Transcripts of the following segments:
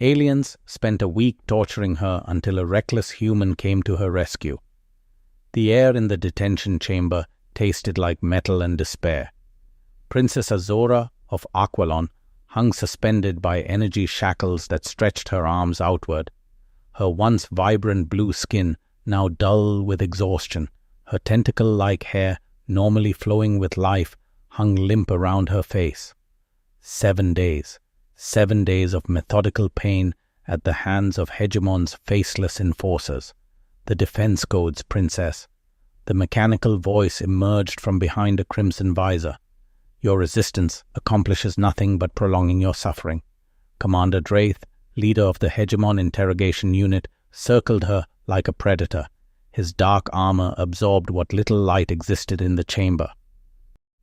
Aliens spent a week torturing her until a reckless human came to her rescue. The air in the detention chamber tasted like metal and despair. Princess Azora of Aqualon hung suspended by energy shackles that stretched her arms outward. Her once vibrant blue skin now dull with exhaustion, her tentacle-like hair, normally flowing with life, hung limp around her face. 7 days. 7 days of methodical pain at the hands of Hegimon's faceless enforcers. The defense codes, Princess. The mechanical voice emerged from behind a crimson visor. Your resistance accomplishes nothing but prolonging your suffering. Commander Draith, leader of the Hegemon interrogation unit, circled her like a predator. His dark armor absorbed what little light existed in the chamber.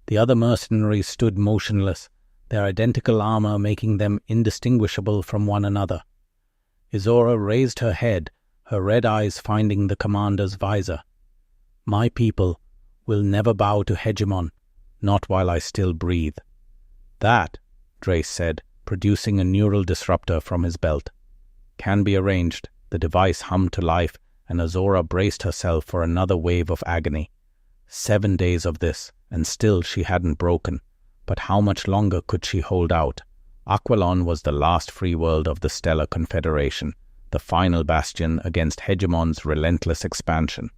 The other mercenaries stood motionless, their identical armor making them indistinguishable from one another. Azora raised her head, her red eyes finding the commander's visor. My people will never bow to Hegemon, not while I still breathe. That, Drace said, producing a neural disruptor from his belt. Can be arranged. The device hummed to life, and Azora braced herself for another wave of agony. 7 days of this, and still she hadn't broken. But how much longer could she hold out? Aqualon was the last free world of the Stellar Confederation, the final bastion against Hegemon's relentless expansion.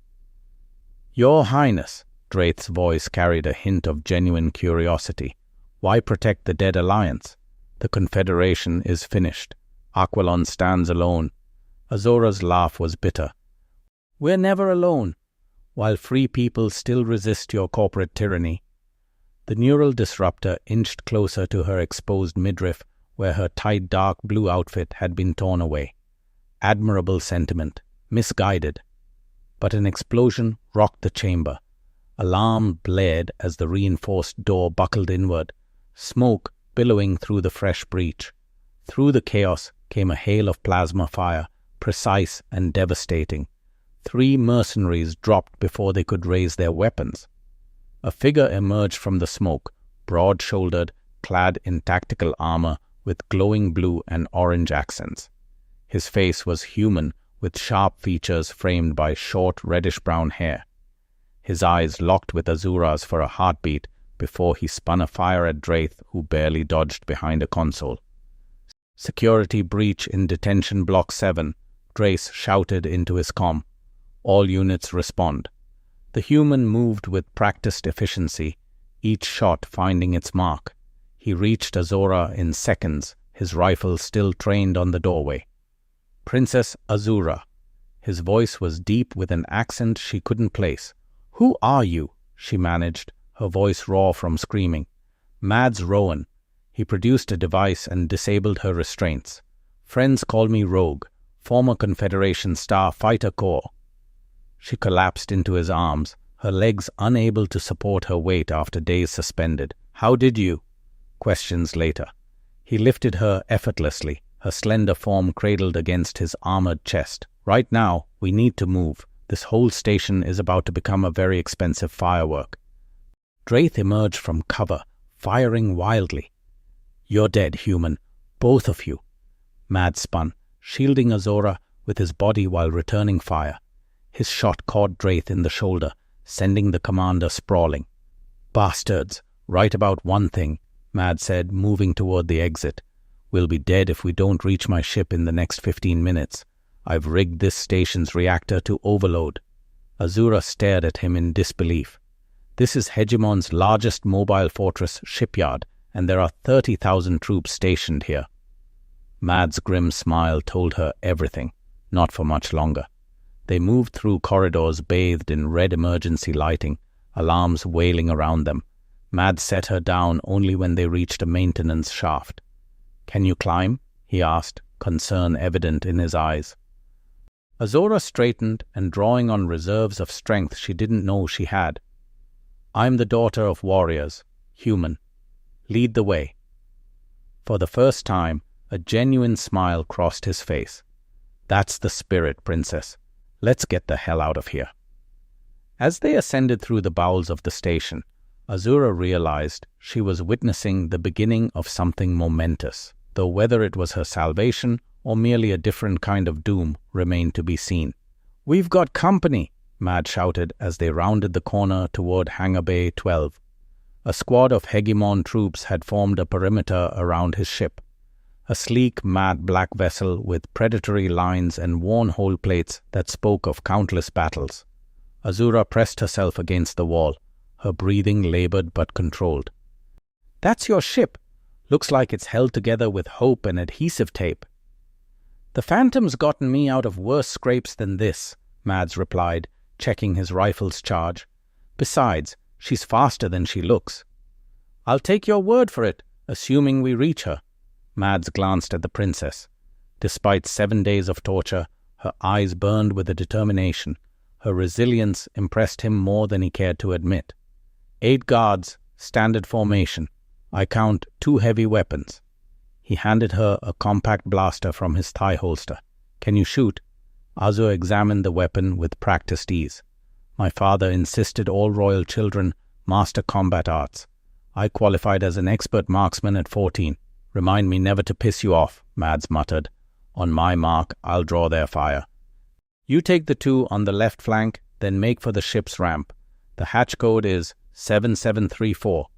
Your Highness, Draith's voice carried a hint of genuine curiosity. Why protect the dead alliance? The Confederation is finished. Aqualon stands alone. Azora's laugh was bitter. We're never alone, while free people still resist your corporate tyranny. The neural disruptor inched closer to her exposed midriff, where her tight dark blue outfit had been torn away. Admirable sentiment, misguided. But an explosion rocked the chamber. Alarm blared as the reinforced door buckled inward, smoke billowing through the fresh breach. Through the chaos came a hail of plasma fire, precise and devastating. 3 mercenaries dropped before they could raise their weapons. A figure emerged from the smoke, broad-shouldered, clad in tactical armor with glowing blue and orange accents. His face was human, with sharp features framed by short reddish-brown hair. His eyes locked with Azura's for a heartbeat before he spun a fire at Draith, who barely dodged behind a console. Security breach in Detention Block 7, Drace shouted into his comm. All units respond. The human moved with practiced efficiency, each shot finding its mark. He reached Azora in seconds, his rifle still trained on the doorway. Princess Azura. His voice was deep with an accent she couldn't place. Who are you? She managed, her voice raw from screaming. Mads Rowan. He produced a device and disabled her restraints. Friends call me Rogue, former Confederation Star Fighter Corps. She collapsed into his arms, her legs unable to support her weight after days suspended. How did you? Questions later. He lifted her effortlessly, her slender form cradled against his armored chest. Right now, we need to move. This whole station is about to become a very expensive firework. Draith emerged from cover, firing wildly. You're dead, human. Both of you. Mad spun, shielding Azora with his body while returning fire. His shot caught Draith in the shoulder, sending the commander sprawling. Bastards, right about one thing, Mad said, moving toward the exit. We'll be dead if we don't reach my ship in the next 15 minutes. I've rigged this station's reactor to overload. Azura stared at him in disbelief. This is Hegemon's largest mobile fortress shipyard, and there are 30,000 troops stationed here. Mad's grim smile told her everything, not for much longer. They moved through corridors bathed in red emergency lighting, alarms wailing around them. Mad set her down only when they reached a maintenance shaft. Can you climb? He asked, concern evident in his eyes. Azora straightened and drawing on reserves of strength she didn't know she had. I'm the daughter of warriors, human. Lead the way. For the first time, a genuine smile crossed his face. That's the spirit, Princess. Let's get the hell out of here. As they ascended through the bowels of the station, Azura realized she was witnessing the beginning of something momentous, though whether it was her salvation or merely a different kind of doom remained to be seen. "We've got company," Mad shouted as they rounded the corner toward Hangar Bay 12. A squad of Hegimon troops had formed a perimeter around his ship. A sleek, matte black vessel with predatory lines and worn hull plates that spoke of countless battles. Azura pressed herself against the wall, her breathing labored but controlled. "That's your ship. Looks like it's held together with hope and adhesive tape." "The Phantom's gotten me out of worse scrapes than this," Mads replied, checking his rifle's charge. "Besides, she's faster than she looks." "I'll take your word for it, assuming we reach her." Mads glanced at the princess. Despite 7 days of torture, her eyes burned with a determination. Her resilience impressed him more than he cared to admit. 8 guards, standard formation. I count 2 heavy weapons." He handed her a compact blaster from his thigh holster. "Can you shoot?" Azura examined the weapon with practiced ease. "My father insisted all royal children master combat arts. I qualified as an expert marksman at 14. Remind me never to piss you off," Mads muttered. "On my mark, I'll draw their fire. You take the 2 on the left flank, then make for the ship's ramp. The hatch code is 7734.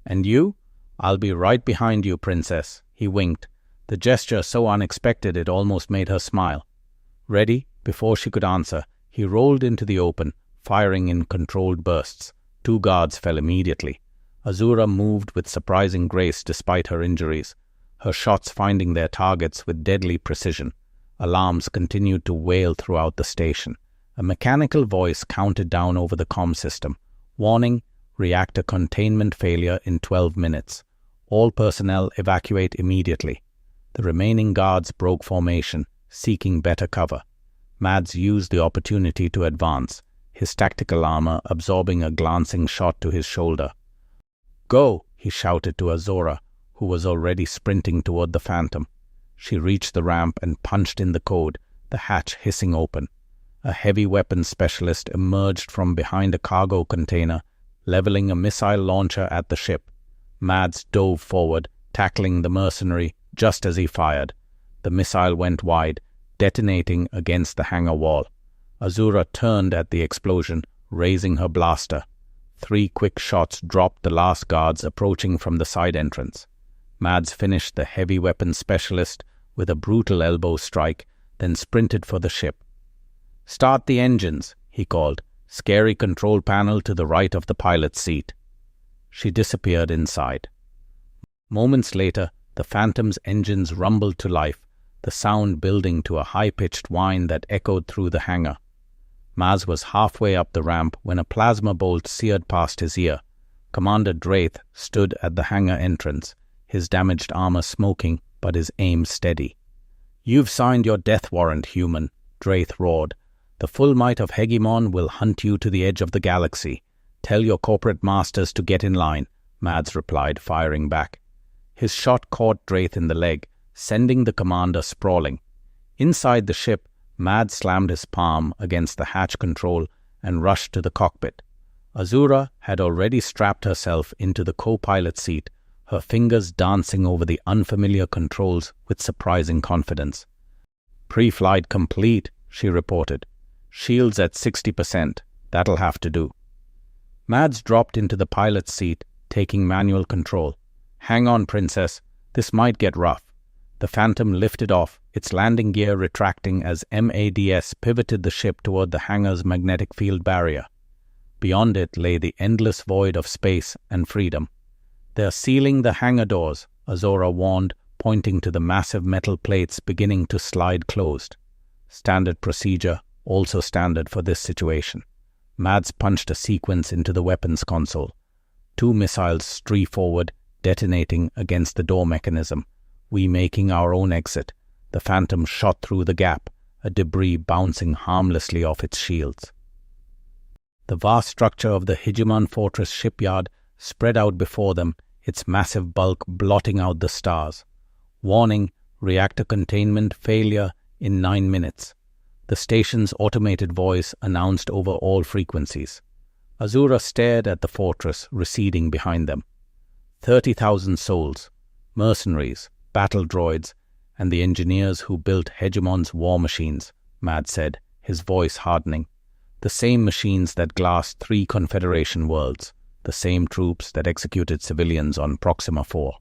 And you? I'll be right behind you, princess." He winked, the gesture so unexpected it almost made her smile. Ready? Before she could answer, he rolled into the open, firing in controlled bursts. 2 guards fell immediately. Azura moved with surprising grace despite her injuries, her shots finding their targets with deadly precision. Alarms continued to wail throughout the station. A mechanical voice counted down over the comm system. "Warning, reactor containment failure in 12 minutes. All personnel evacuate immediately." The remaining guards broke formation, seeking better cover. Mads used the opportunity to advance, his tactical armor absorbing a glancing shot to his shoulder. "Go!" he shouted to Azura, who was already sprinting toward the Phantom. She reached the ramp and punched in the code, the hatch hissing open. A heavy weapons specialist emerged from behind a cargo container, leveling a missile launcher at the ship. Mads dove forward, tackling the mercenary just as he fired. The missile went wide, detonating against the hangar wall. Azura turned at the explosion, raising her blaster. 3 quick shots dropped the last guards approaching from the side entrance. Mads finished the heavy weapons specialist with a brutal elbow strike, then sprinted for the ship. "Start the engines," he called. "Scary control panel to the right of the pilot's seat." She disappeared inside. Moments later, the Phantom's engines rumbled to life, the sound building to a high-pitched whine that echoed through the hangar. Maz was halfway up the ramp when a plasma bolt seared past his ear. Commander Draith stood at the hangar entrance, his damaged armor smoking but his aim steady. "You've signed your death warrant, human," Draith roared. "The full might of Hegimon will hunt you to the edge of the galaxy. Tell your corporate masters to get in line," Mads replied, firing back. His shot caught Draith in the leg, sending the commander sprawling. Inside the ship, Mads slammed his palm against the hatch control and rushed to the cockpit. Azura had already strapped herself into the co-pilot seat, her fingers dancing over the unfamiliar controls with surprising confidence. "Pre-flight complete," she reported. "Shields at 60%. That'll have to do." Mads dropped into the pilot's seat, taking manual control. "Hang on, princess. This might get rough." The Phantom lifted off, its landing gear retracting as MADS pivoted the ship toward the hangar's magnetic field barrier. Beyond it lay the endless void of space and freedom. "They're sealing the hangar doors," Azura warned, pointing to the massive metal plates beginning to slide closed. Standard procedure, also standard for this situation. Mads punched a sequence into the weapons console. 2 missiles streak forward, detonating against the door mechanism. We making our own exit. The Phantom shot through the gap, a debris bouncing harmlessly off its shields. The vast structure of the Hegimon Fortress shipyard spread out before them, its massive bulk blotting out the stars. Warning, reactor containment failure in 9 minutes. The station's automated voice announced over all frequencies. Azura stared at the fortress receding behind them. 30,000 souls, mercenaries, battle droids, and the engineers who built Hegemon's war machines, Mads said, his voice hardening. The same machines that glassed 3 Confederation worlds, the same troops that executed civilians on Proxima 4.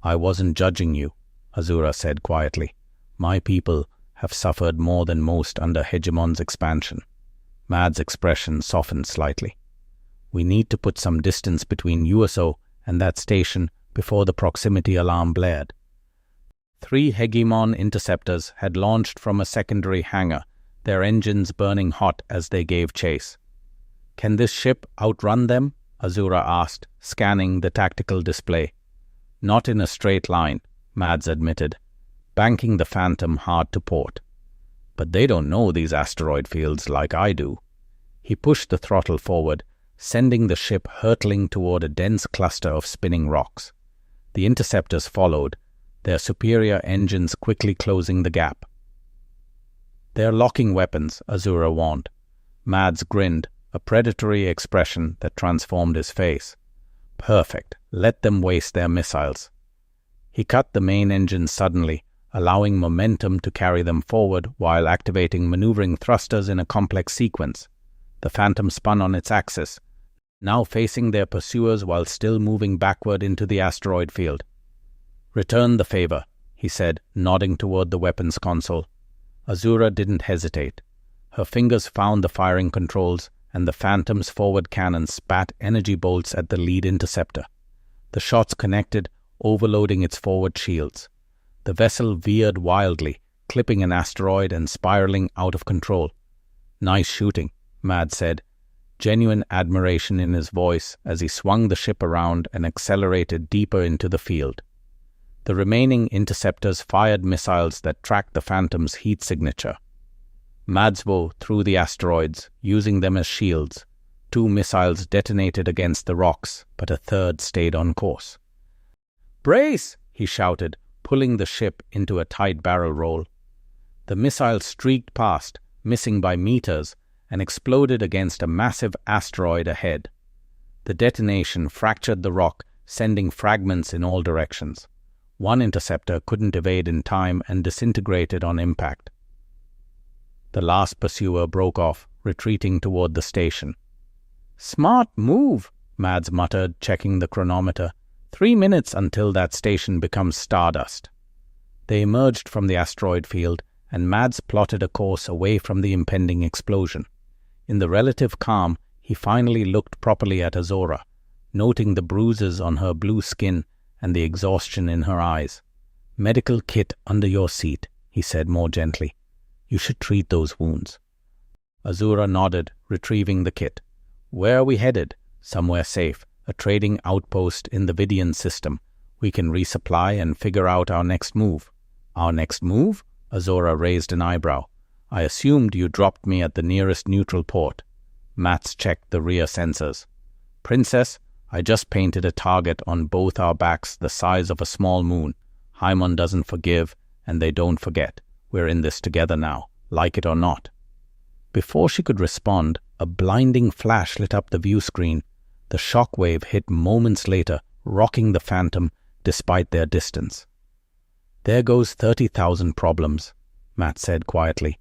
I wasn't judging you, Azura said quietly. My people have suffered more than most under Hegemon's expansion. Mads' expression softened slightly. We need to put some distance between USO and that station before the proximity alarm blared. 3 Hegimon interceptors had launched from a secondary hangar, their engines burning hot as they gave chase. Can this ship outrun them? Azura asked, scanning the tactical display. Not in a straight line, Mads admitted, banking the Phantom hard to port. But they don't know these asteroid fields like I do. He pushed the throttle forward, sending the ship hurtling toward a dense cluster of spinning rocks. The interceptors followed, their superior engines quickly closing the gap. They're locking weapons, Azura warned. Mads grinned, a predatory expression that transformed his face. Perfect. Let them waste their missiles. He cut the main engine suddenly, allowing momentum to carry them forward while activating maneuvering thrusters in a complex sequence. The Phantom spun on its axis, now facing their pursuers while still moving backward into the asteroid field. Return the favor, he said, nodding toward the weapons console. Azura didn't hesitate. Her fingers found the firing controls, and the Phantom's forward cannon spat energy bolts at the lead interceptor. The shots connected, overloading its forward shields. The vessel veered wildly, clipping an asteroid and spiraling out of control. Nice shooting, Mads said, genuine admiration in his voice as he swung the ship around and accelerated deeper into the field. The remaining interceptors fired missiles that tracked the Phantom's heat signature. Madsbo threw the asteroids, using them as shields. 2 missiles detonated against the rocks, but a third stayed on course. "Brace!" he shouted, pulling the ship into a tight barrel roll. The missile streaked past, missing by meters, and exploded against a massive asteroid ahead. The detonation fractured the rock, sending fragments in all directions. One interceptor couldn't evade in time and disintegrated on impact. The last pursuer broke off, retreating toward the station. "Smart move," Mads muttered, checking the chronometer. 3 minutes until that station becomes stardust. They emerged from the asteroid field, and Mads plotted a course away from the impending explosion. In the relative calm, he finally looked properly at Azura, noting the bruises on her blue skin and the exhaustion in her eyes. "Medical kit under your seat," he said more gently. "You should treat those wounds." Azura nodded, retrieving the kit. "Where are we headed?" "Somewhere safe, a trading outpost in the Vidian system. We can resupply and figure out our next move." "Our next move?" Azura raised an eyebrow. "I assumed you dropped me at the nearest neutral port." Mats checked the rear sensors. "Princess, I just painted a target on both our backs the size of a small moon. HEGIMON doesn't forgive, and they don't forget. We're in this together now, like it or not." Before she could respond, a blinding flash lit up the view screen. The shockwave hit moments later, rocking the Phantom despite their distance. "There goes 30,000 problems," Matt said quietly.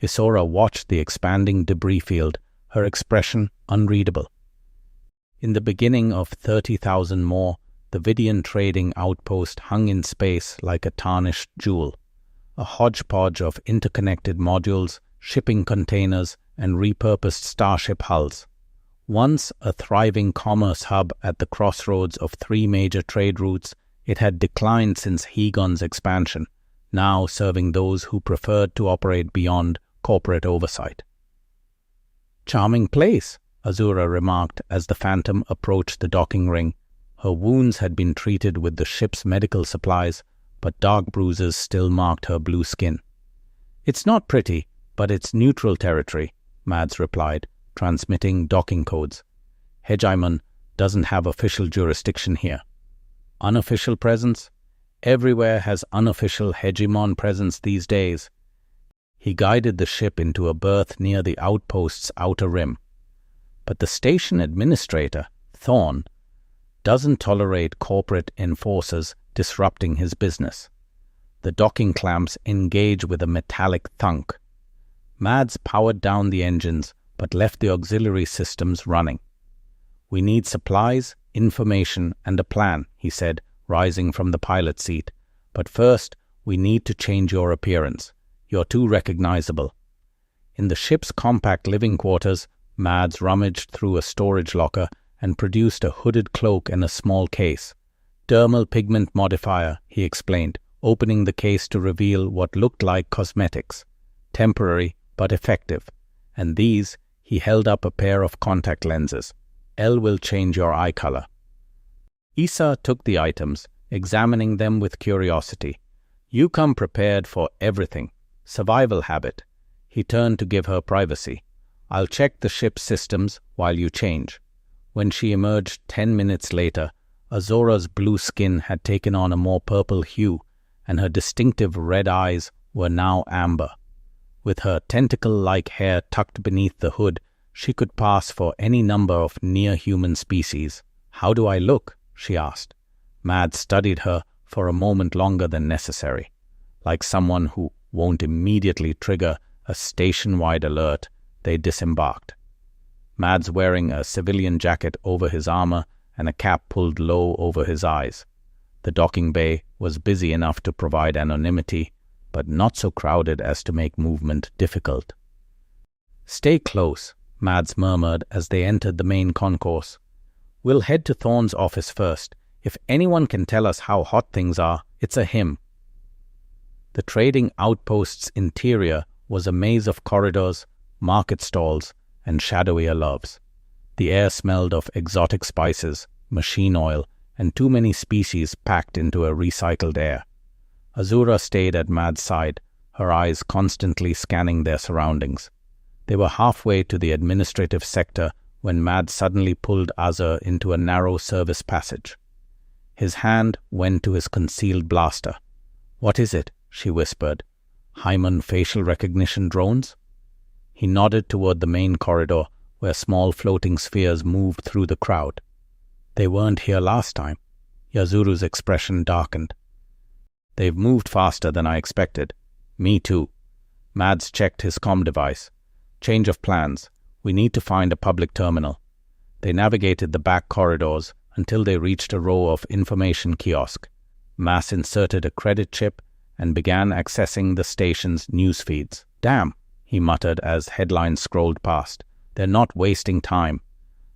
Isora watched the expanding debris field, her expression unreadable. In the beginning of 30,000 more, the Vidian trading outpost hung in space like a tarnished jewel, a hodgepodge of interconnected modules, shipping containers, and repurposed starship hulls. Once a thriving commerce hub at the crossroads of 3 major trade routes, it had declined since HEGIMON's expansion, now serving those who preferred to operate beyond corporate oversight. "Charming place," Azura remarked as the Phantom approached the docking ring. Her wounds had been treated with the ship's medical supplies, but dark bruises still marked her blue skin. "It's not pretty, but it's neutral territory," Mads replied, transmitting docking codes. "HEGIMON doesn't have official jurisdiction here." "Unofficial presence? Everywhere has unofficial HEGIMON presence these days." He guided the ship into a berth near the outpost's outer rim. "But the station administrator, Thorn, doesn't tolerate corporate enforcers disrupting his business. The docking clamps engage with a metallic thunk. Mads powered down the engines, but left the auxiliary systems running. "We need supplies, information, and a plan," he said, rising from the pilot seat. "But first, we need to change your appearance. You're too recognizable." In the ship's compact living quarters, Mads rummaged through a storage locker and produced a hooded cloak and a small case. "Dermal pigment modifier," he explained, opening the case to reveal what looked like cosmetics. "Temporary, but effective. And these," he held up a pair of contact lenses. "L will change your eye color." Issa took the items, examining them with curiosity. "You come prepared for everything. Survival habit." He turned to give her privacy. "I'll check the ship's systems while you change." When she emerged 10 minutes later, Azora's blue skin had taken on a more purple hue, and her distinctive red eyes were now amber. With her tentacle-like hair tucked beneath the hood, she could pass for any number of near-human species. "How do I look?" she asked. Mads studied her for a moment longer than necessary. Like someone who won't immediately trigger a station-wide alert, they disembarked. Mads wearing a civilian jacket over his armor and a cap pulled low over his eyes. The docking bay was busy enough to provide anonymity, but not so crowded as to make movement difficult. "Stay close," Mads murmured as they entered the main concourse. "We'll head to Thorne's office first. If anyone can tell us how hot things are, it's a him." The trading outpost's interior was a maze of corridors, market stalls, and shadowier loves. The air smelled of exotic spices, machine oil, and too many species packed into a recycled air. Azura stayed at Mads' side, her eyes constantly scanning their surroundings. They were halfway to the administrative sector when Mads suddenly pulled Azur into a narrow service passage. His hand went to his concealed blaster. "What is it?" she whispered. "HEGIMON facial recognition drones?" He nodded toward the main corridor, where small floating spheres moved through the crowd. "They weren't here last time." Yazuru's expression darkened. "They've moved faster than I expected." "Me too." Mads checked his comm device. "Change of plans. We need to find a public terminal." They navigated the back corridors until they reached a row of information kiosks. Mass inserted a credit chip and began accessing the station's news feeds. "Damn," he muttered as headlines scrolled past. "They're not wasting time."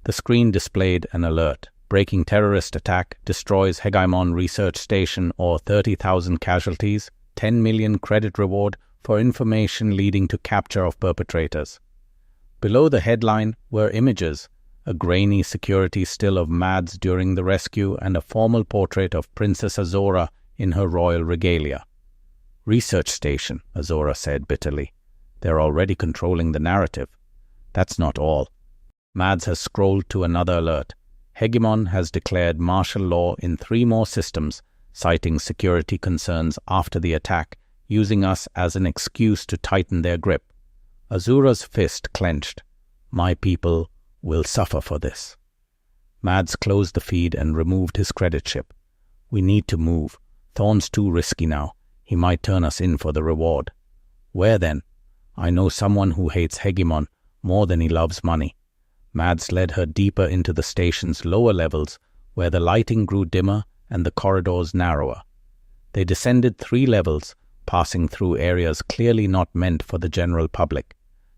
The screen displayed an alert. "Breaking terrorist attack destroys Hegimon research station or 30,000 casualties. 10 million credit reward for information leading to capture of perpetrators." Below the headline were images, a grainy security still of Mads during the rescue and a formal portrait of Princess Azora in her royal regalia. "Research station," Azora said bitterly. "They're already controlling the narrative." "That's not all." Mads has scrolled to another alert. Hegimon has declared martial law in 3 more systems, citing security concerns after the attack, using us as an excuse to tighten their grip. Azura's fist clenched. "My people will suffer for this." Mads closed the feed and removed his credit chip. "We need to move. Thorne's too risky now. He might turn us in for the reward." "Where then?" "I know someone who hates Hegimon more than he loves money." Mads led her deeper into the station's lower levels, where the lighting grew dimmer and the corridors narrower. They descended 3 levels, passing through areas clearly not meant for the general public.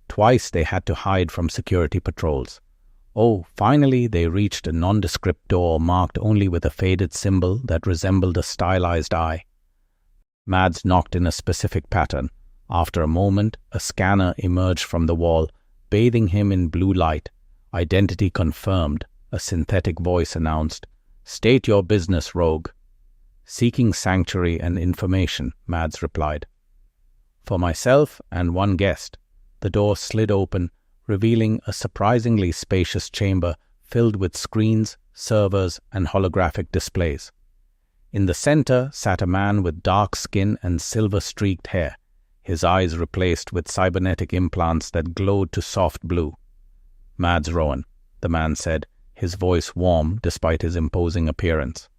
Twice they had to hide from security patrols. Finally they reached a nondescript door marked only with a faded symbol that resembled a stylized eye. Mads knocked in a specific pattern. After a moment, a scanner emerged from the wall, bathing him in blue light. "Identity confirmed," a synthetic voice announced. "State your business, rogue." "Seeking sanctuary and information," Mads replied. "For myself and 1 guest." The door slid open, revealing a surprisingly spacious chamber filled with screens, servers, and holographic displays. In the center sat a man with dark skin and silver-streaked hair, his eyes replaced with cybernetic implants that glowed to soft blue. "Mads Rowan," the man said, his voice warm despite his imposing appearance.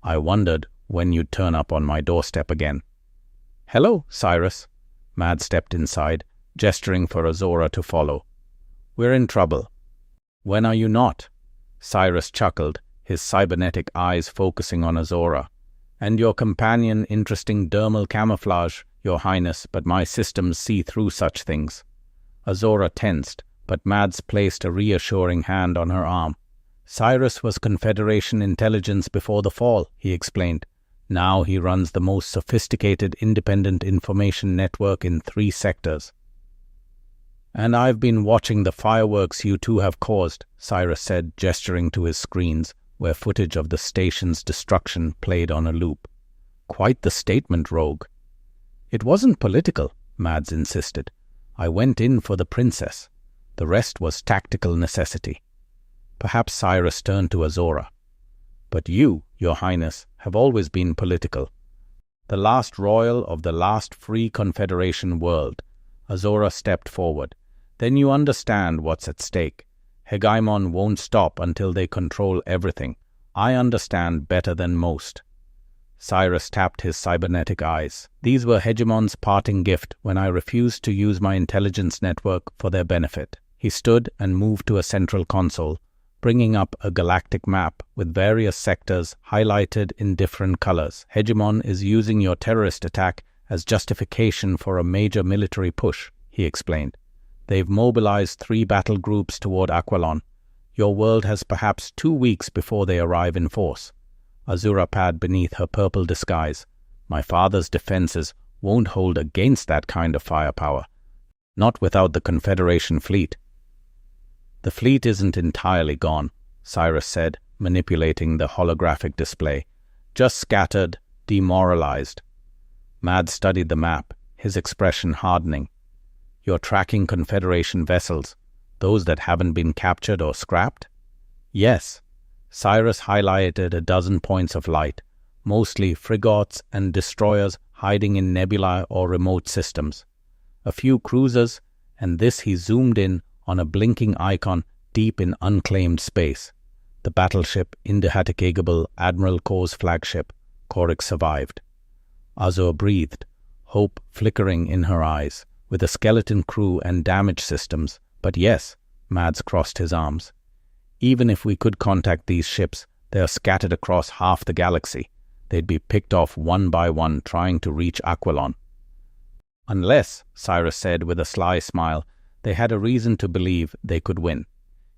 "I wondered when you'd turn up on my doorstep again." "Hello, Cyrus." Mads stepped inside, gesturing for Azora to follow. "We're in trouble." "When are you not?" Cyrus chuckled, his cybernetic eyes focusing on Azora. "And your companion interesting dermal camouflage, Your Highness, but my systems see through such things." Azora tensed, but Mads placed a reassuring hand on her arm. "Cyrus was Confederation intelligence before the fall," he explained. "Now he runs the most sophisticated independent information network in 3 sectors. "And I've been watching the fireworks you two have caused," Cyrus said, gesturing to his screens, where footage of the station's destruction played on a loop. "Quite the statement, Rogue." "It wasn't political," Mads insisted. "I went in for the princess. The rest was tactical necessity." Perhaps Cyrus turned to Azora. "But you, Your Highness, have always been political. The last royal of the last free Confederation world." Azora stepped forward. "Then you understand what's at stake. Hegemon won't stop until they control everything. I understand better than most." Cyrus tapped his cybernetic eyes. "These were Hegemon's parting gift when I refused to use my intelligence network for their benefit." He stood and moved to a central console, bringing up a galactic map with various sectors highlighted in different colors. "Hegemon is using your terrorist attack as justification for a major military push," he explained. "They've mobilized 3 battle groups toward Aquilon. Your world has perhaps 2 weeks before they arrive in force." Azura pad beneath her purple disguise. "My father's defenses won't hold against that kind of firepower. Not without the Confederation fleet." "The fleet isn't entirely gone," Cyrus said, manipulating the holographic display. "Just scattered, demoralized." Mads studied the map, his expression hardening. "You're tracking Confederation vessels, those that haven't been captured or scrapped?" "Yes." Cyrus highlighted a dozen points of light, mostly frigates and destroyers hiding in nebula or remote systems. A few cruisers, and this he zoomed in on a blinking icon deep in unclaimed space. The battleship Indefatigable Admiral Kor's flagship, Korik survived. Azur breathed, hope flickering in her eyes, with a skeleton crew and damage systems. "But yes," Mads crossed his arms. "Even if we could contact these ships, they are scattered across half the galaxy. They'd be picked off one by one trying to reach Aquilon." "Unless," Cyrus said with a sly smile, "they had a reason to believe they could win."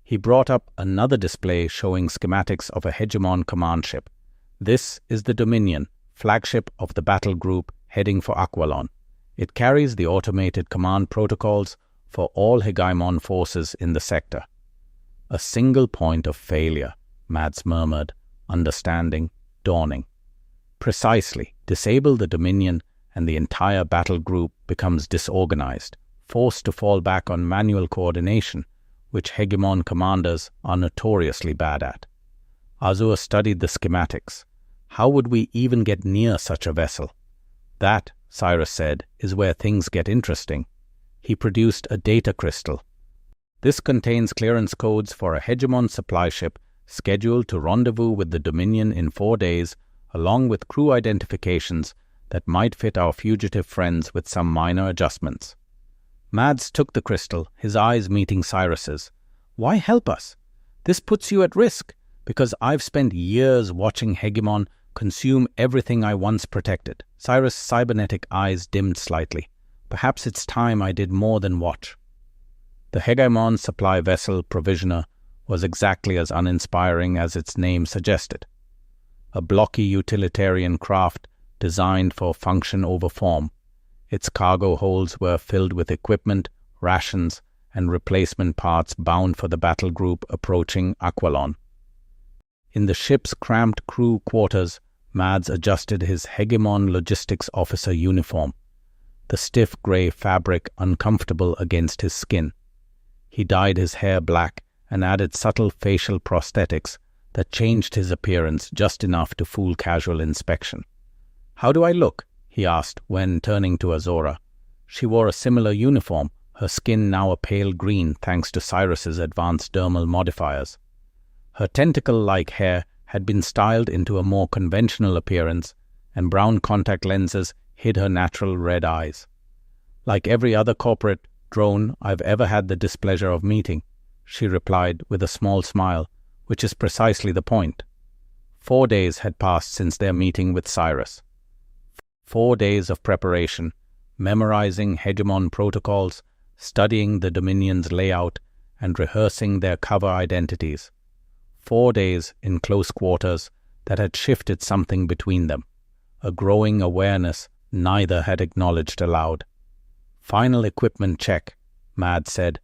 He brought up another display showing schematics of a Hegemon command ship. "This is the Dominion, flagship of the battle group heading for Aquilon. It carries the automated command protocols for all Hegemon forces in the sector." "A single point of failure," Mads murmured, understanding, dawning. "Precisely. Disable the Dominion and the entire battle group becomes disorganized, forced to fall back on manual coordination, which Hegemon commanders are notoriously bad at." Azur studied the schematics. "How would we even get near such a vessel?" "That," Cyrus said, "is where things get interesting." He produced a data crystal. "This contains clearance codes for a Hegemon supply ship scheduled to rendezvous with the Dominion in 4 days, along with crew identifications that might fit our fugitive friends with some minor adjustments." Mads took the crystal, his eyes meeting Cyrus's. "Why help us? This puts you at risk, because I've spent years watching Hegemon consume everything I once protected." Cyrus' cybernetic eyes dimmed slightly. "Perhaps it's time I did more than watch." The Hegemon supply vessel Provisioner was exactly as uninspiring as its name suggested. A blocky utilitarian craft designed for function over form. Its cargo holds were filled with equipment, rations, and replacement parts bound for the battle group approaching Aquilon. In the ship's cramped crew quarters, Mads adjusted his Hegemon logistics officer uniform, the stiff grey fabric uncomfortable against his skin. He dyed his hair black and added subtle facial prosthetics that changed his appearance just enough to fool casual inspection. "How do I look?" he asked when turning to Azora. She wore a similar uniform, her skin now a pale green thanks to Cyrus's advanced dermal modifiers. Her tentacle-like hair had been styled into a more conventional appearance, and brown contact lenses hid her natural red eyes. "Like every other corporate drone I've ever had the displeasure of meeting," she replied with a small smile, which is precisely the point. 4 days had passed since their meeting with Cyrus. 4 days of preparation, memorizing Hegemon protocols, studying the Dominion's layout, and rehearsing their cover identities. 4 days in close quarters that had shifted something between them, a growing awareness neither had acknowledged aloud. "Final equipment check," Mads said,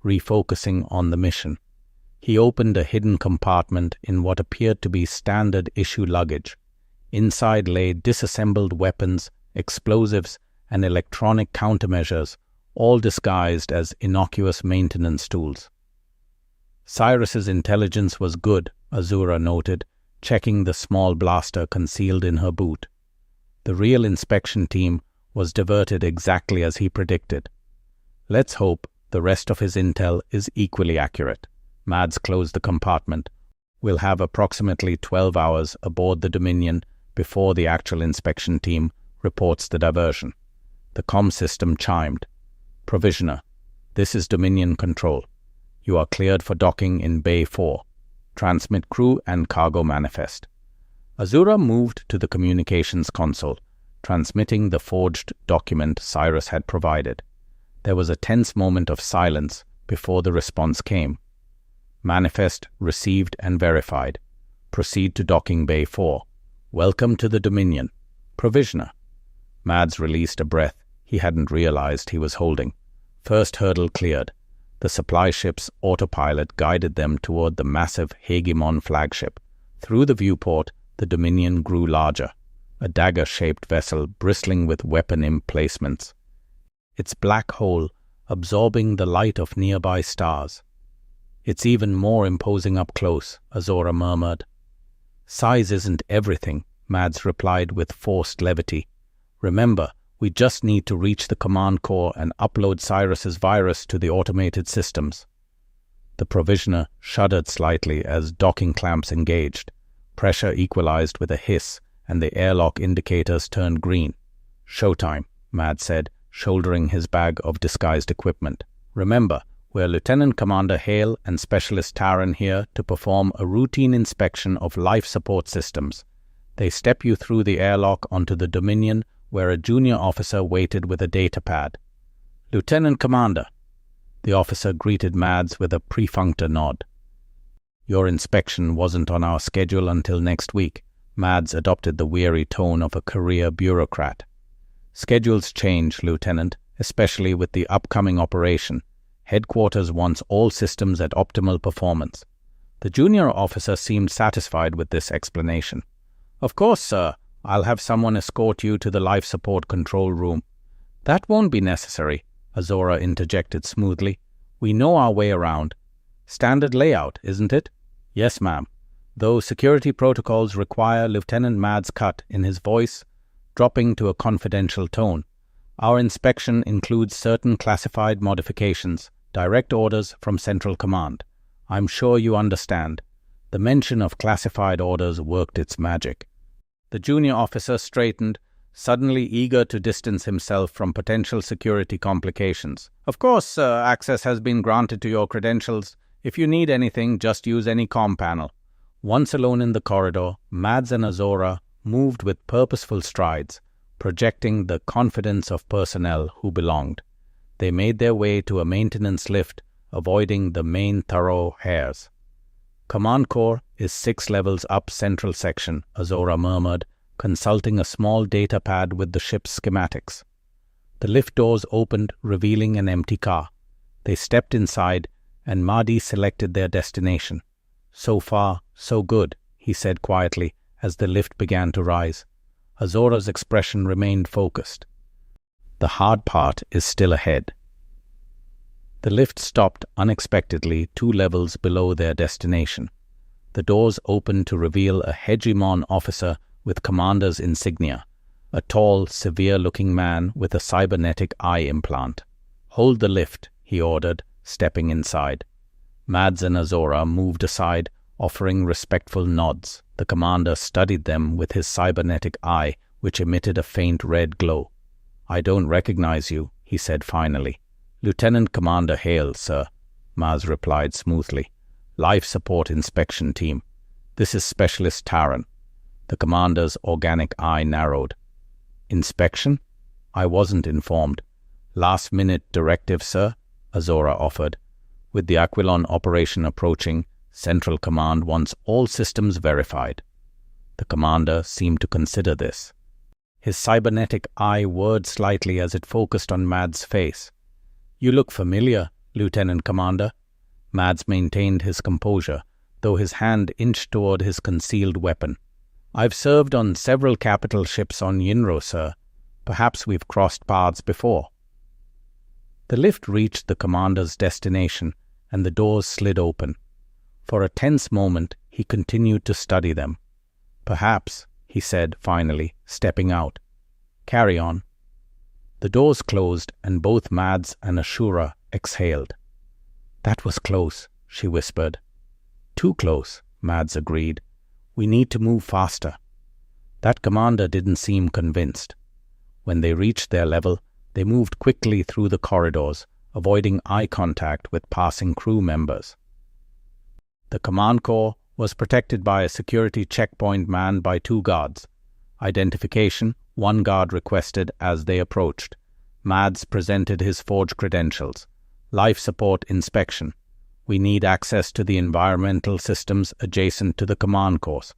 refocusing on the mission. He opened a hidden compartment in what appeared to be standard issue luggage. Inside lay disassembled weapons, explosives, and electronic countermeasures, all disguised as innocuous maintenance tools. Cyrus's intelligence was good, Azura noted, checking the small blaster concealed in her boot. The real inspection team was diverted exactly as he predicted. "Let's hope the rest of his intel is equally accurate." Mads closed the compartment. "We'll have approximately 12 hours aboard the Dominion before the actual inspection team reports the diversion." The comm system chimed. "Provisioner, this is Dominion Control. You are cleared for docking in Bay 4. Transmit crew and cargo manifest." Azura moved to the communications console, transmitting the forged document Cyrus had provided. There was a tense moment of silence before the response came. "Manifest received and verified. Proceed to docking Bay 4. Welcome to the Dominion. Provisioner." Mads released a breath he hadn't realized he was holding. First hurdle cleared. The supply ship's autopilot guided them toward the massive Hegimon flagship. Through the viewport, the Dominion grew larger, a dagger-shaped vessel bristling with weapon emplacements. Its black hole absorbing the light of nearby stars. "It's even more imposing up close," Azura murmured. "Size isn't everything," Mads replied with forced levity. "Remember, we just need to reach the command core and upload Cyrus's virus to the automated systems." The provisioner shuddered slightly as docking clamps engaged. Pressure equalized with a hiss, and the airlock indicators turned green. "Showtime," Mads said, shouldering his bag of disguised equipment. "Remember, we're Lieutenant Commander Hale and Specialist Taran here to perform a routine inspection of life support systems." They step you through the airlock onto the Dominion, where a junior officer waited with a data pad. "Lieutenant Commander." The officer greeted Mads with a perfunctory nod. "Your inspection wasn't on our schedule until next week." Mads adopted the weary tone of a career bureaucrat. "Schedules change, Lieutenant, especially with the upcoming operation. Headquarters wants all systems at optimal performance." The junior officer seemed satisfied with this explanation. "Of course, sir. I'll have someone escort you to the life support control room." "That won't be necessary," Azura interjected smoothly. "We know our way around. Standard layout, isn't it?" "Yes, ma'am. Though security protocols require," Lieutenant Mads cut in his voice, dropping to a confidential tone. "Our inspection includes certain classified modifications, direct orders from Central Command. I'm sure you understand." The mention of classified orders worked its magic. The junior officer straightened, suddenly eager to distance himself from potential security complications. "Of course, access has been granted to your credentials. If you need anything, just use any comm panel." Once alone in the corridor, Mads and Azura moved with purposeful strides, projecting the confidence of personnel who belonged. They made their way to a maintenance lift, avoiding the main thoroughfares. "Command core is 6 levels up central section," Azura murmured, consulting a small data pad with the ship's schematics. The lift doors opened, revealing an empty car. They stepped inside, and Mahdi selected their destination. "So far, so good," he said quietly as the lift began to rise. Azura's expression remained focused. "The hard part is still ahead." The lift stopped unexpectedly 2 levels below their destination. The doors opened to reveal a Hegimon officer with commander's insignia, a tall, severe-looking man with a cybernetic eye implant. "Hold the lift," he ordered, stepping inside. Mads and Azura moved aside, offering respectful nods. The commander studied them with his cybernetic eye which emitted a faint red glow. "I don't recognize you," he said finally. "Lieutenant Commander Hale, sir," Maz replied smoothly. "Life Support Inspection Team. This is Specialist Taran." The commander's organic eye narrowed. "Inspection? I wasn't informed." "Last-minute directive, sir," Azora offered. "With the Aquilon operation approaching, Central Command wants all systems verified." The commander seemed to consider this. His cybernetic eye whirred slightly as it focused on Mad's face. "You look familiar, Lieutenant Commander." Mads maintained his composure, though his hand inched toward his concealed weapon. "I've served on several capital ships on Yinro, sir. Perhaps we've crossed paths before." The lift reached the commander's destination, and the doors slid open. For a tense moment, he continued to study them. "Perhaps," he said finally, stepping out. "Carry on." The doors closed, and both Mads and Ashura exhaled. "That was close," she whispered. "Too close," Mads agreed. "We need to move faster." That commander didn't seem convinced. When they reached their level, they moved quickly through the corridors, avoiding eye contact with passing crew members. The command core was protected by a security checkpoint manned by 2 guards. Identification, 1 guard requested as they approached. Mads presented his forged credentials. "Life support inspection. We need access to the environmental systems adjacent to the command course."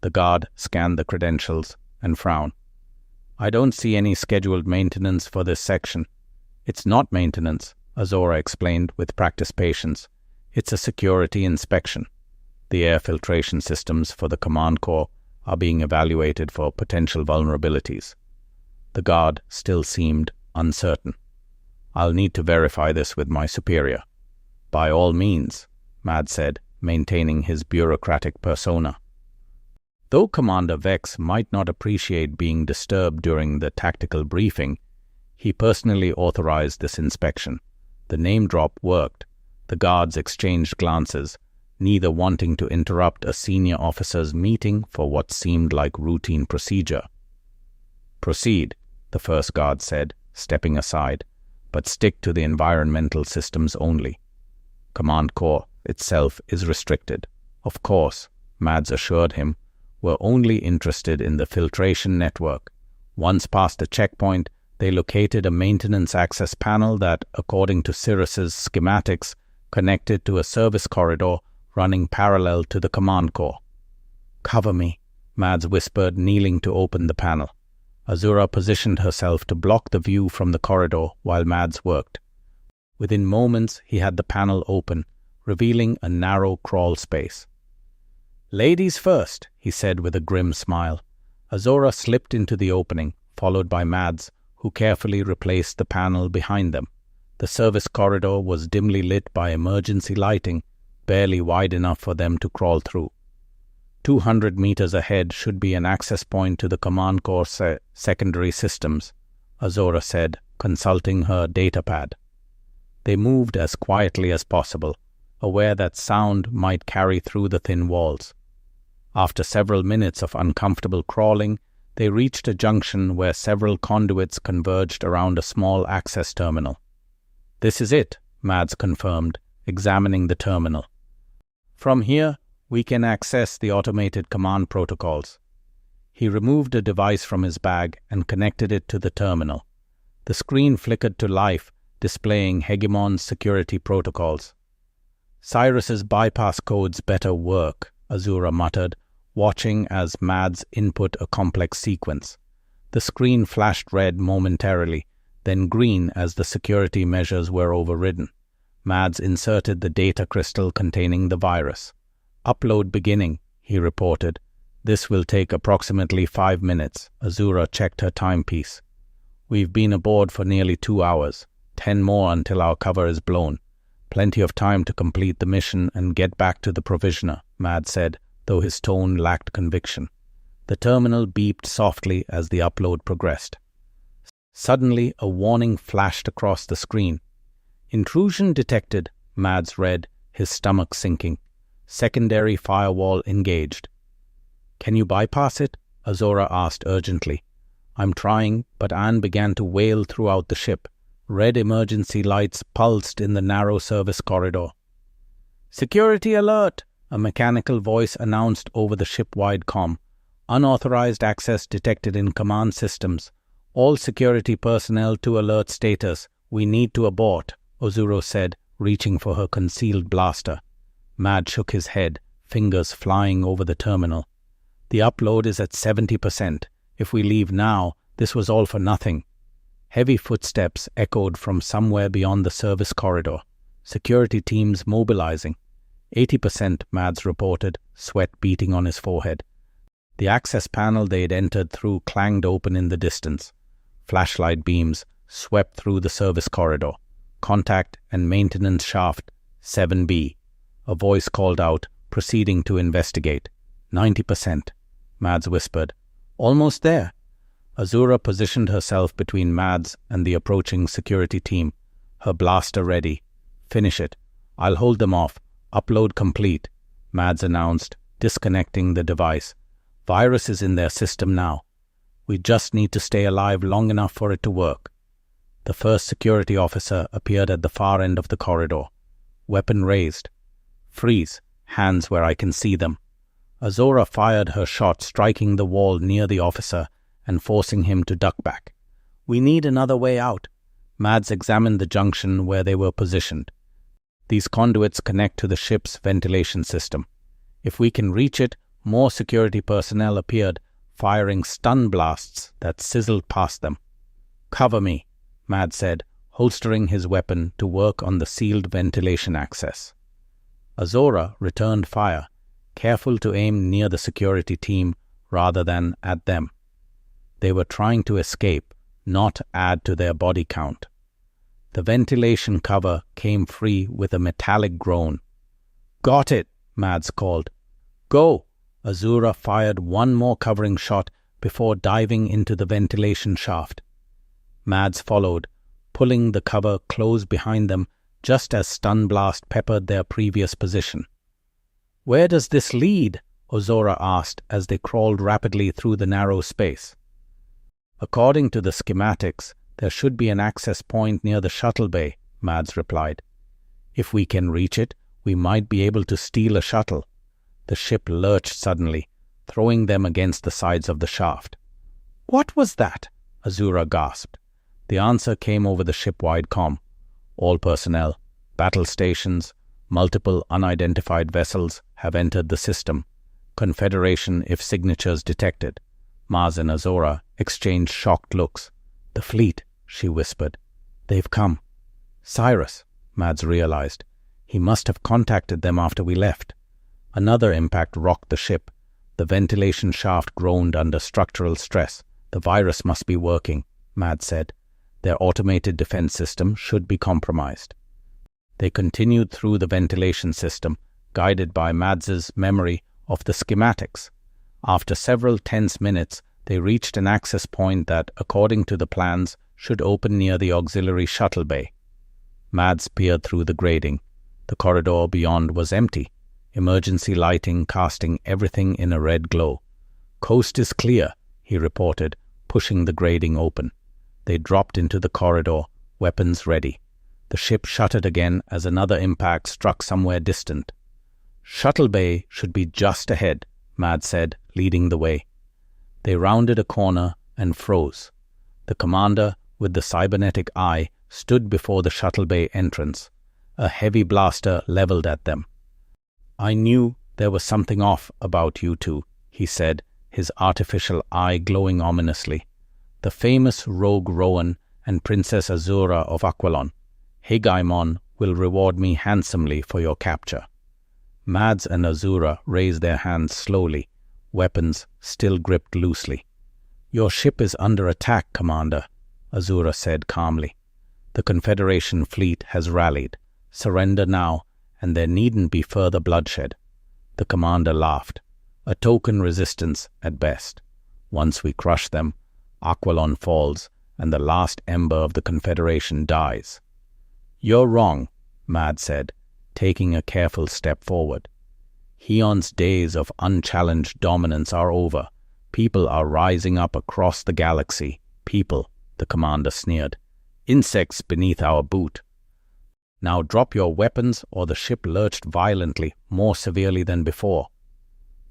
The guard scanned the credentials and frowned. "I don't see any scheduled maintenance for this section." "It's not maintenance," Azora explained with practiced patience. "It's a security inspection. The air filtration systems for the command core are being evaluated for potential vulnerabilities." The guard still seemed uncertain. "I'll need to verify this with my superior." "By all means," Mad said, maintaining his bureaucratic persona. Though Commander Vex might not appreciate being disturbed during the tactical briefing, he personally authorized this inspection. The name drop worked. The guards exchanged glances, neither wanting to interrupt a senior officer's meeting for what seemed like routine procedure. "Proceed," the first guard said, stepping aside, "but stick to the environmental systems only. Command Core itself is restricted." "Of course," Mads assured him, "we're only interested in the filtration network." Once past the checkpoint, they located a maintenance access panel that, according to Cirrus's schematics, connected to a service corridor running parallel to the command core. "Cover me," Mads whispered, kneeling to open the panel. Azura positioned herself to block the view from the corridor while Mads worked. Within moments, he had the panel open, revealing a narrow crawl space. "Ladies first," he said with a grim smile. Azura slipped into the opening, followed by Mads, who carefully replaced the panel behind them. The service corridor was dimly lit by emergency lighting, barely wide enough for them to crawl through. 200 meters ahead should be an access point to the command core secondary systems, Azora said, consulting her datapad. They moved as quietly as possible, aware that sound might carry through the thin walls. After several minutes of uncomfortable crawling, they reached a junction where several conduits converged around a small access terminal. "This is it," Mads confirmed, examining the terminal. "From here, we can access the automated command protocols." He removed a device from his bag and connected it to the terminal. The screen flickered to life, displaying Hegimon's security protocols. "Cyrus's bypass codes better work," Azura muttered, watching as Mads input a complex sequence. The screen flashed red momentarily, then green as the security measures were overridden. Mads inserted the data crystal containing the virus. "Upload beginning," he reported. "This will take approximately 5 minutes." Azura checked her timepiece. "We've been aboard for nearly 2 hours. 10 more until our cover is blown. Plenty of time to complete the mission and get back to the provisioner," Mads said, though his tone lacked conviction. The terminal beeped softly as the upload progressed. Suddenly, a warning flashed across the screen. "Intrusion detected," Mads read, his stomach sinking. "Secondary firewall engaged." "Can you bypass it?" Azora asked urgently. I'm trying, but Anne began to wail throughout the ship. Red emergency lights pulsed in the narrow service corridor. Security alert! A mechanical voice announced over the ship-wide comm. Unauthorized access detected in command systems. All security personnel to alert status. We need to abort, Ozuro said, reaching for her concealed blaster. Mad shook his head, fingers flying over the terminal. The upload is at 70%. If we leave now, this was all for nothing. Heavy footsteps echoed from somewhere beyond the service corridor. Security teams mobilizing. 80%, Mads reported, sweat beating on his forehead. The access panel they'd entered through clanged open in the distance. Flashlight beams swept through the service corridor. Contact and maintenance shaft 7B. A voice called out, proceeding to investigate. 90%, Mads whispered. Almost there. Azura positioned herself between Mads and the approaching security team, her blaster ready. Finish it. I'll hold them off. Upload complete, Mads announced, disconnecting the device. Virus is in their system now. We just need to stay alive long enough for it to work. The first security officer appeared at the far end of the corridor. Weapon raised. Freeze, hands where I can see them. Azora fired her shot, striking the wall near the officer and forcing him to duck back. We need another way out. Mads examined the junction where they were positioned. These conduits connect to the ship's ventilation system. If we can reach it, more security personnel appeared, firing stun blasts that sizzled past them. Cover me, Mads said, holstering his weapon to work on the sealed ventilation access. Azora returned fire, careful to aim near the security team rather than at them. They were trying to escape, not add to their body count. The ventilation cover came free with a metallic groan. Got it, Mads called. Go! Azura fired one more covering shot before diving into the ventilation shaft. Mads followed, pulling the cover close behind them just as stun blast peppered their previous position. Where does this lead? Ozora asked as they crawled rapidly through the narrow space. According to the schematics, there should be an access point near the shuttle bay, Mads replied. If we can reach it, we might be able to steal a shuttle. The ship lurched suddenly, throwing them against the sides of the shaft. What was that? Azura gasped. The answer came over the ship-wide comm. All personnel, battle stations, multiple unidentified vessels have entered the system. Conföderation if signatures detected. Maz and Azora exchanged shocked looks. The fleet, she whispered. They've come. Cyrus, Mads realized. He must have contacted them after we left. Another impact rocked the ship. The ventilation shaft groaned under structural stress. The virus must be working, Mads said. Their automated defense system should be compromised. They continued through the ventilation system, guided by Mads's memory of the schematics. After several tense minutes, they reached an access point that, according to the plans, should open near the auxiliary shuttle bay. Mads peered through the grating. The corridor beyond was empty, emergency lighting casting everything in a red glow. Coast is clear, he reported, pushing the grating open. They dropped into the corridor, weapons ready. The ship shuttered again as another impact struck somewhere distant. Shuttle bay should be just ahead, Mads said, leading the way. They rounded a corner and froze. The commander, with the cybernetic eye, stood before the shuttle bay entrance, a heavy blaster leveled at them. I knew there was something off about you two, he said, his artificial eye glowing ominously. The famous rogue Rowan and Princess Azura of Aquilon. HEGIMON will reward me handsomely for your capture. Mads and Azura raised their hands slowly, weapons still gripped loosely. Your ship is under attack, Commander, Azura said calmly. The Conföderation fleet has rallied. Surrender now, and there needn't be further bloodshed. The commander laughed. A token resistance at best. Once we crush them, Aquilon falls, and the last ember of the Conföderation dies. You're wrong, Mads said, taking a careful step forward. Heon's days of unchallenged dominance are over. People are rising up across the galaxy. People, the commander sneered. Insects beneath our boot. Now drop your weapons, or the ship lurched violently, more severely than before.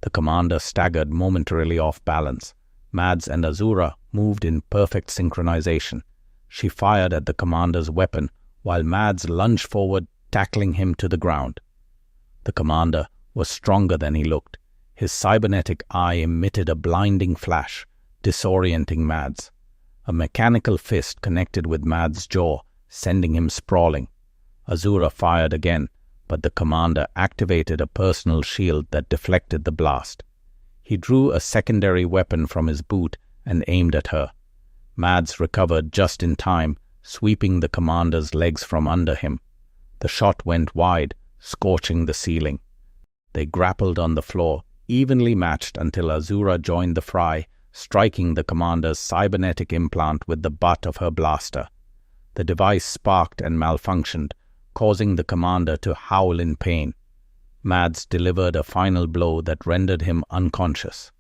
The commander staggered momentarily off balance. Mads and Azura moved in perfect synchronization. She fired at the commander's weapon, while Mads lunged forward, tackling him to the ground. The commander was stronger than he looked. His cybernetic eye emitted a blinding flash, disorienting Mads. A mechanical fist connected with Mads' jaw, sending him sprawling. Azura fired again, but the commander activated a personal shield that deflected the blast. He drew a secondary weapon from his boot and aimed at her. Mads recovered just in time, sweeping the commander's legs from under him. The shot went wide, scorching the ceiling. They grappled on the floor, evenly matched until Azura joined the fray, striking the commander's cybernetic implant with the butt of her blaster. The device sparked and malfunctioned, causing the commander to howl in pain. Mads delivered a final blow that rendered him unconscious.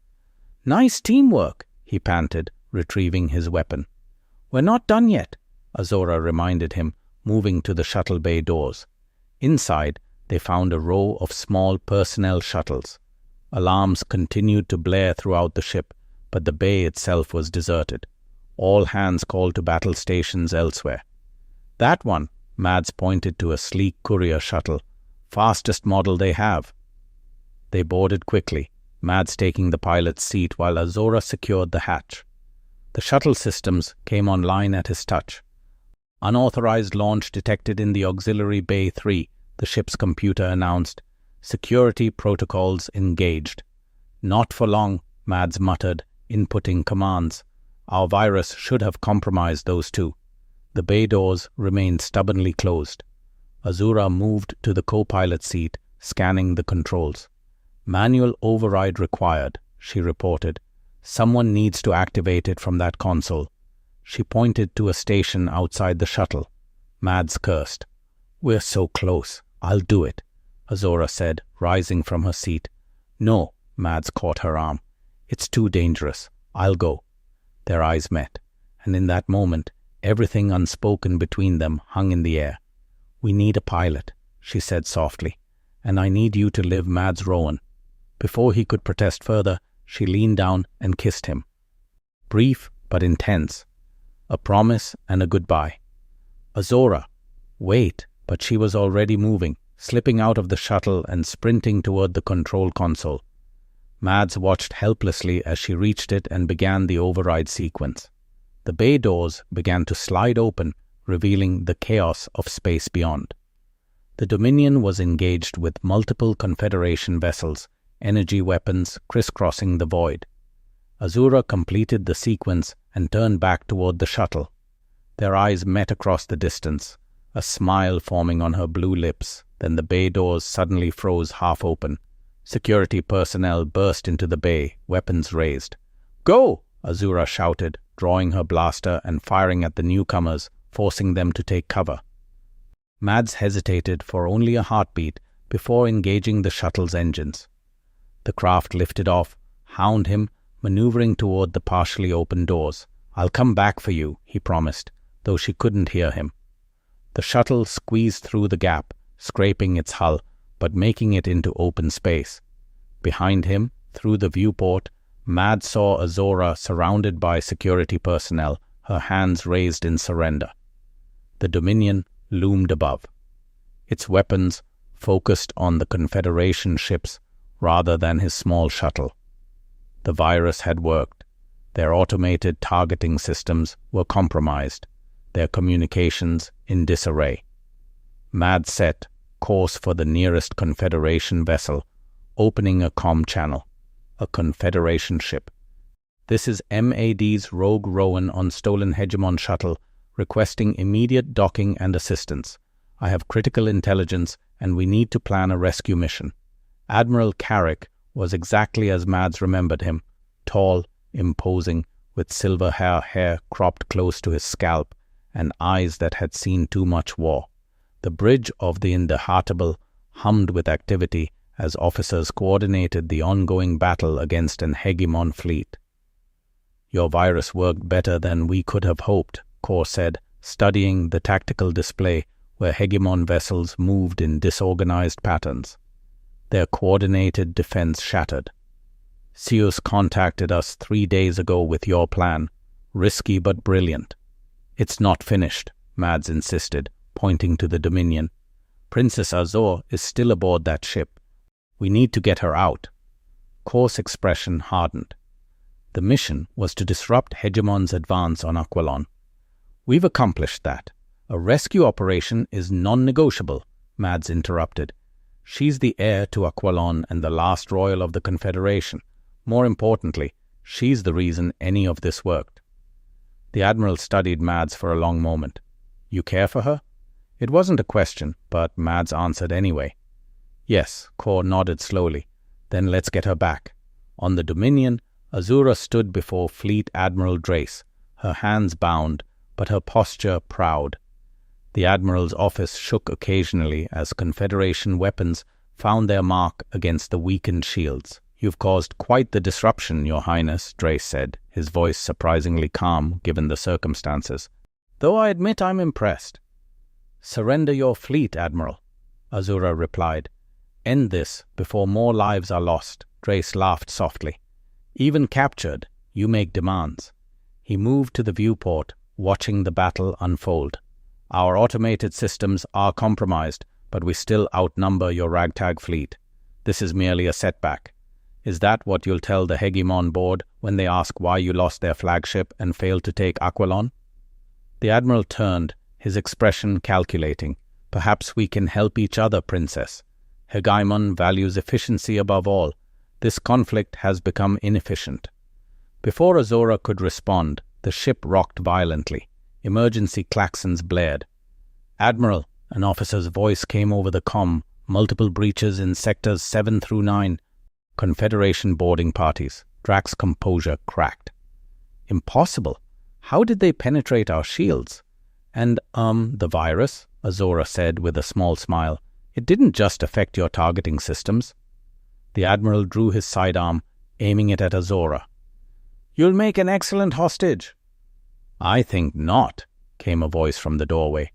"Nice teamwork," he panted, retrieving his weapon. "We're not done yet," Azura reminded him, moving to the shuttle bay doors. Inside, they found a row of small personnel shuttles. Alarms continued to blare throughout the ship, but the bay itself was deserted. All hands called to battle stations elsewhere. "That one," Mads pointed to a sleek courier shuttle. "Fastest model they have." They boarded quickly, Mads taking the pilot's seat while Azura secured the hatch. The shuttle systems came online at his touch. "Unauthorized launch detected in the auxiliary Bay 3, the ship's computer announced. "Security protocols engaged." "Not for long," Mads muttered, inputting commands. "Our virus should have compromised those two." The bay doors remained stubbornly closed. Azura moved to the co-pilot seat, scanning the controls. "Manual override required," she reported. "Someone needs to activate it from that console." She pointed to a station outside the shuttle. Mads cursed. "We're so close. I'll do it," Azura said, rising from her seat. "No," Mads caught her arm. "It's too dangerous. I'll go." Their eyes met, and in that moment, everything unspoken between them hung in the air. "We need a pilot," she said softly, "and I need you to live Mads Rowan." Before he could protest further, she leaned down and kissed him. Brief but intense. A promise and a goodbye. "Azura!" "Wait," but she was already moving, slipping out of the shuttle and sprinting toward the control console. Mads watched helplessly as she reached it and began the override sequence. The bay doors began to slide open, revealing the chaos of space beyond. The Dominion was engaged with multiple Confederation vessels, energy weapons crisscrossing the void. Azura completed the sequence and turned back toward the shuttle. Their eyes met across the distance, a smile forming on her blue lips. Then the bay doors suddenly froze half open. Security personnel burst into the bay, weapons raised. "Go!" Azura shouted, drawing her blaster and firing at the newcomers, forcing them to take cover. Mads hesitated for only a heartbeat before engaging the shuttle's engines. The craft lifted off, hound him, maneuvering toward the partially open doors. "I'll come back for you," he promised, though she couldn't hear him. The shuttle squeezed through the gap, scraping its hull, but making it into open space. Behind him, through the viewport, Mads saw Azura surrounded by security personnel, her hands raised in surrender. The Dominion loomed above, its weapons focused on the Confederation ships rather than his small shuttle. The virus had worked. Their automated targeting systems were compromised, their communications in disarray. Mads set course for the nearest Confederation vessel, opening a comm channel. A Confederation ship. "This is MAD's Rogue Rowan on stolen Hegemon shuttle, requesting immediate docking and assistance. I have critical intelligence and we need to plan a rescue mission." Admiral Carrick was exactly as Mads remembered him, tall, imposing, with silver hair cropped close to his scalp, and eyes that had seen too much war. The bridge of the Indehatable hummed with activity as officers coordinated the ongoing battle against an Hegimon fleet. Your virus worked better than we could have hoped, Kor said, studying the tactical display where Hegemon vessels moved in disorganized patterns. Their coordinated defense shattered. Zeus contacted us 3 days ago with your plan. Risky but brilliant. It's not finished, Mads insisted, pointing to the Dominion. Princess Azor is still aboard that ship. We need to get her out. Kor's expression hardened. The mission was to disrupt Hegemon's advance on Aquilon. We've accomplished that. A rescue operation is non-negotiable, Mads interrupted. She's the heir to Aquilon and the last royal of the Confederation. More importantly, she's the reason any of this worked. The Admiral studied Mads for a long moment. You care for her? It wasn't a question, but Mads answered anyway. Yes, Kor nodded slowly. Then let's get her back. On the Dominion, Azura stood before Fleet Admiral Drace, her hands bound, but her posture proud. The Admiral's office shook occasionally as Confederation weapons found their mark against the weakened shields. You've caused quite the disruption, Your Highness, Drace said, his voice surprisingly calm given the circumstances. Though I admit I'm impressed. Surrender your fleet, Admiral, Azura replied. End this before more lives are lost, Drace laughed softly. Even captured, you make demands. He moved to the viewport, watching the battle unfold. Our automated systems are compromised, but we still outnumber your ragtag fleet. This is merely a setback. Is that what you'll tell the Hegimon board when they ask why you lost their flagship and failed to take Aquilon? The Admiral turned, his expression calculating. Perhaps we can help each other, Princess. Hegimon values efficiency above all. This conflict has become inefficient. Before Azora could respond, the ship rocked violently. Emergency klaxons blared. Admiral, an officer's voice came over the comm. Multiple breaches in sectors 7 through 9. Confederation boarding parties. Drax's composure cracked. Impossible. How did they penetrate our shields? And, the virus, Azora said with a small smile. It didn't just affect your targeting systems. The Admiral drew his sidearm, aiming it at Azora. You'll make an excellent hostage. I think not, came a voice from the doorway.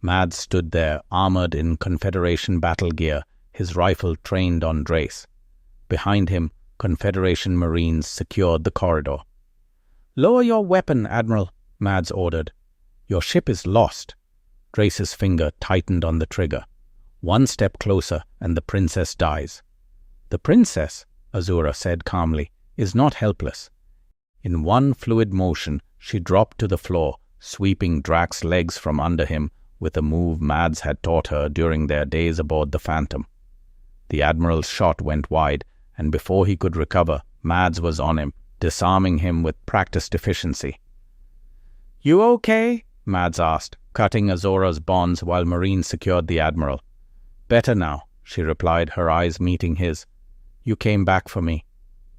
Mads stood there, armored in Confederation battle gear, his rifle trained on Drace. Behind him, Confederation Marines secured the corridor. Lower your weapon, Admiral, Mads ordered. Your ship is lost. Drace's finger tightened on the trigger. One step closer, and the princess dies. The princess, Azura said calmly, is not helpless. In one fluid motion, she dropped to the floor, sweeping Drax's legs from under him with a move Mads had taught her during their days aboard the Phantom. The Admiral's shot went wide, and before he could recover, Mads was on him, disarming him with practiced efficiency. You okay? Mads asked, cutting Azora's bonds while Marine secured the Admiral. Better now, she replied, her eyes meeting his. You came back for me.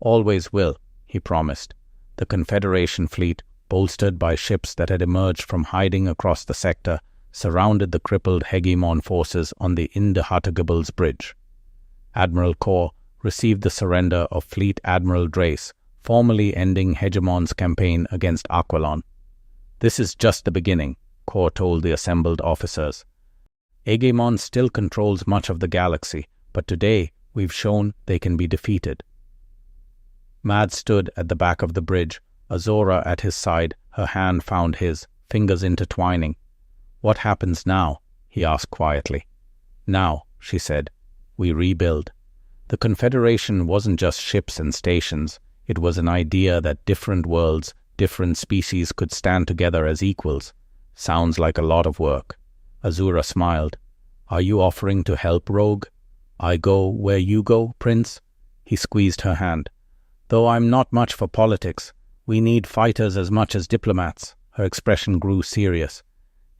Always will, he promised. The Confederation fleet, bolstered by ships that had emerged from hiding across the sector, surrounded the crippled Hegimon forces on the Indefatigable's bridge. Admiral Kor received the surrender of Fleet Admiral Drace, formally ending Hegemon's campaign against Aquilon. This is just the beginning, Kor told the assembled officers. Hegimon still controls much of the galaxy, but today we've shown they can be defeated. Mads stood at the back of the bridge, Azora at his side, her hand found his, fingers intertwining. What happens now? He asked quietly. Now, she said, we rebuild. The Confederation wasn't just ships and stations. It was an idea that different worlds, different species could stand together as equals. Sounds like a lot of work. Azura smiled. Are you offering to help, Rogue? I go where you go, Prince? He squeezed her hand. Though I'm not much for politics, we need fighters as much as diplomats. Her expression grew serious.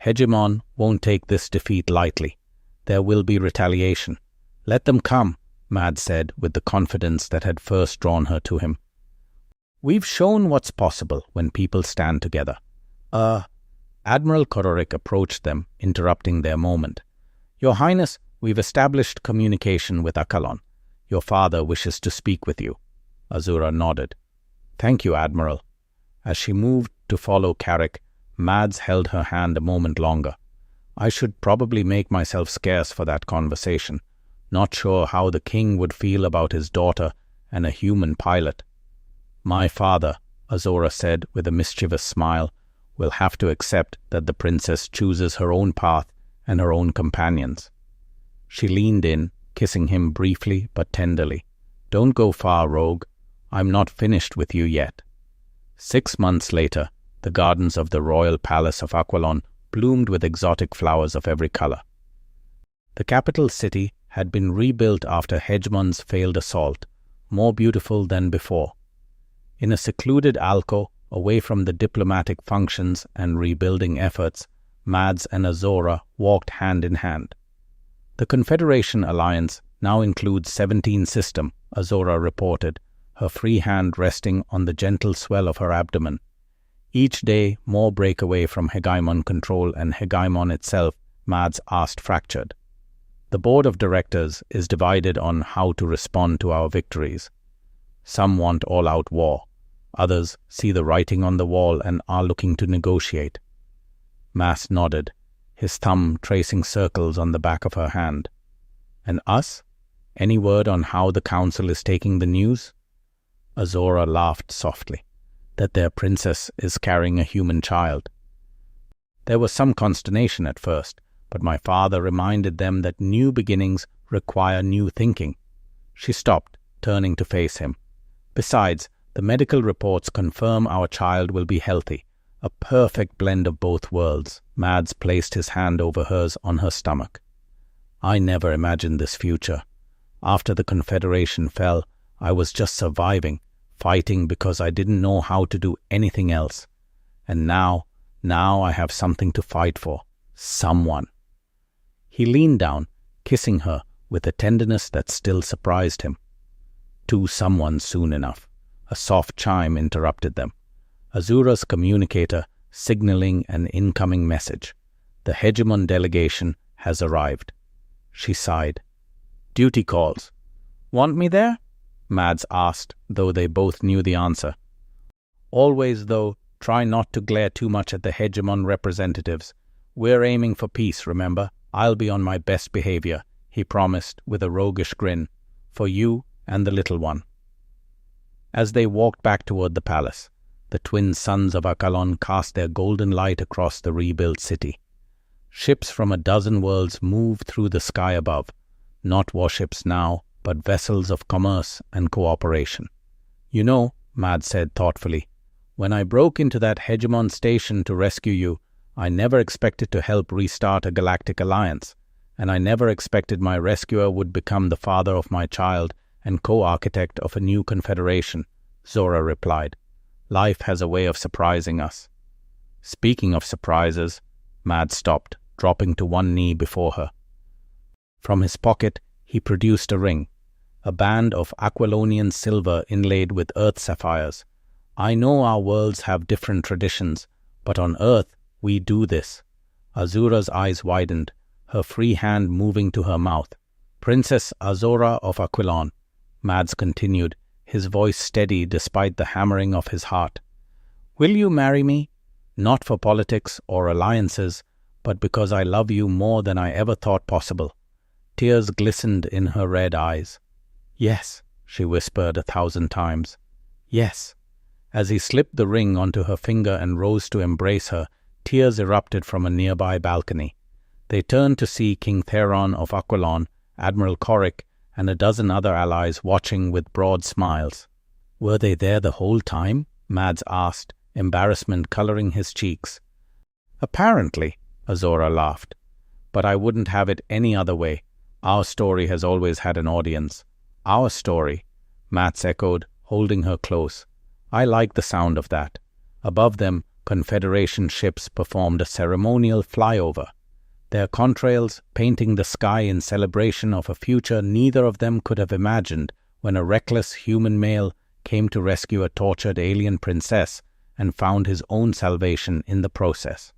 Hegemon won't take this defeat lightly. There will be retaliation. Let them come, Mads said with the confidence that had first drawn her to him. We've shown what's possible when people stand together. Admiral Kororik approached them, interrupting their moment. Your Highness, we've established communication with Aquilon. Your father wishes to speak with you. Azura nodded. Thank you, Admiral. As she moved to follow Carrick, Mads held her hand a moment longer. I should probably make myself scarce for that conversation, not sure how the king would feel about his daughter and a human pilot. My father, Azora said with a mischievous smile, will have to accept that the princess chooses her own path and her own companions. She leaned in, kissing him briefly but tenderly. Don't go far, rogue. I'm not finished with you yet. 6 months later, the gardens of the royal palace of Aquilon bloomed with exotic flowers of every color. The capital city had been rebuilt after Hegemon's failed assault, more beautiful than before. In a secluded alcove, away from the diplomatic functions and rebuilding efforts, Mads and Azora walked hand in hand. The Confederation alliance now includes 17 systems, Azora reported, her free hand resting on the gentle swell of her abdomen. Each day, more break away from Hegimon control and Hegimon itself, Mads asked fractured. The board of directors is divided on how to respond to our victories. Some want all-out war. Others see the writing on the wall and are looking to negotiate. Mads nodded, his thumb tracing circles on the back of her hand. And us? Any word on how the council is taking the news? Azora laughed softly, that their princess is carrying a human child. There was some consternation at first, but my father reminded them that new beginnings require new thinking. She stopped, turning to face him. Besides, the medical reports confirm our child will be healthy, a perfect blend of both worlds. Mads placed his hand over hers on her stomach. I never imagined this future. After the Confederation fell, I was just surviving, fighting because I didn't know how to do anything else. And now I have something to fight for. Someone. He leaned down, kissing her with a tenderness that still surprised him. To someone soon enough. A soft chime interrupted them. Azura's communicator signaling an incoming message. The Hegemon delegation has arrived. She sighed. Duty calls. Want me there? Mads asked, though they both knew the answer. Always, though, try not to glare too much at the Hegemon representatives. We're aiming for peace, remember? I'll be on my best behavior, he promised with a roguish grin, for you and the little one. As they walked back toward the palace, the twin suns of Aquilon cast their golden light across the rebuilt city. Ships from a dozen worlds moved through the sky above, not warships now, but vessels of commerce and cooperation. You know, Mads said thoughtfully, when I broke into that Hegemon station to rescue you, I never expected to help restart a galactic alliance, and I never expected my rescuer would become the father of my child and co-architect of a new confederation, Zora replied. Life has a way of surprising us. Speaking of surprises, Mads stopped, dropping to one knee before her. From his pocket, he produced a ring, a band of Aquilonian silver inlaid with earth sapphires. I know our worlds have different traditions, but on Earth, we do this. Azura's eyes widened, her free hand moving to her mouth. Princess Azora of Aquilon, Mads continued, his voice steady despite the hammering of his heart. Will you marry me? Not for politics or alliances, but because I love you more than I ever thought possible. Tears glistened in her red eyes. Yes, she whispered 1,000 times. Yes. As he slipped the ring onto her finger and rose to embrace her, tears erupted from a nearby balcony. They turned to see King Theron of Aquilon, Admiral Corrick, and a dozen other allies watching with broad smiles. Were they there the whole time? Mads asked, embarrassment coloring his cheeks. Apparently, Azora laughed. But I wouldn't have it any other way. Our story has always had an audience. Our story, Mads echoed, holding her close. I like the sound of that. Above them, Confederation ships performed a ceremonial flyover, their contrails painting the sky in celebration of a future neither of them could have imagined when a reckless human male came to rescue a tortured alien princess and found his own salvation in the process.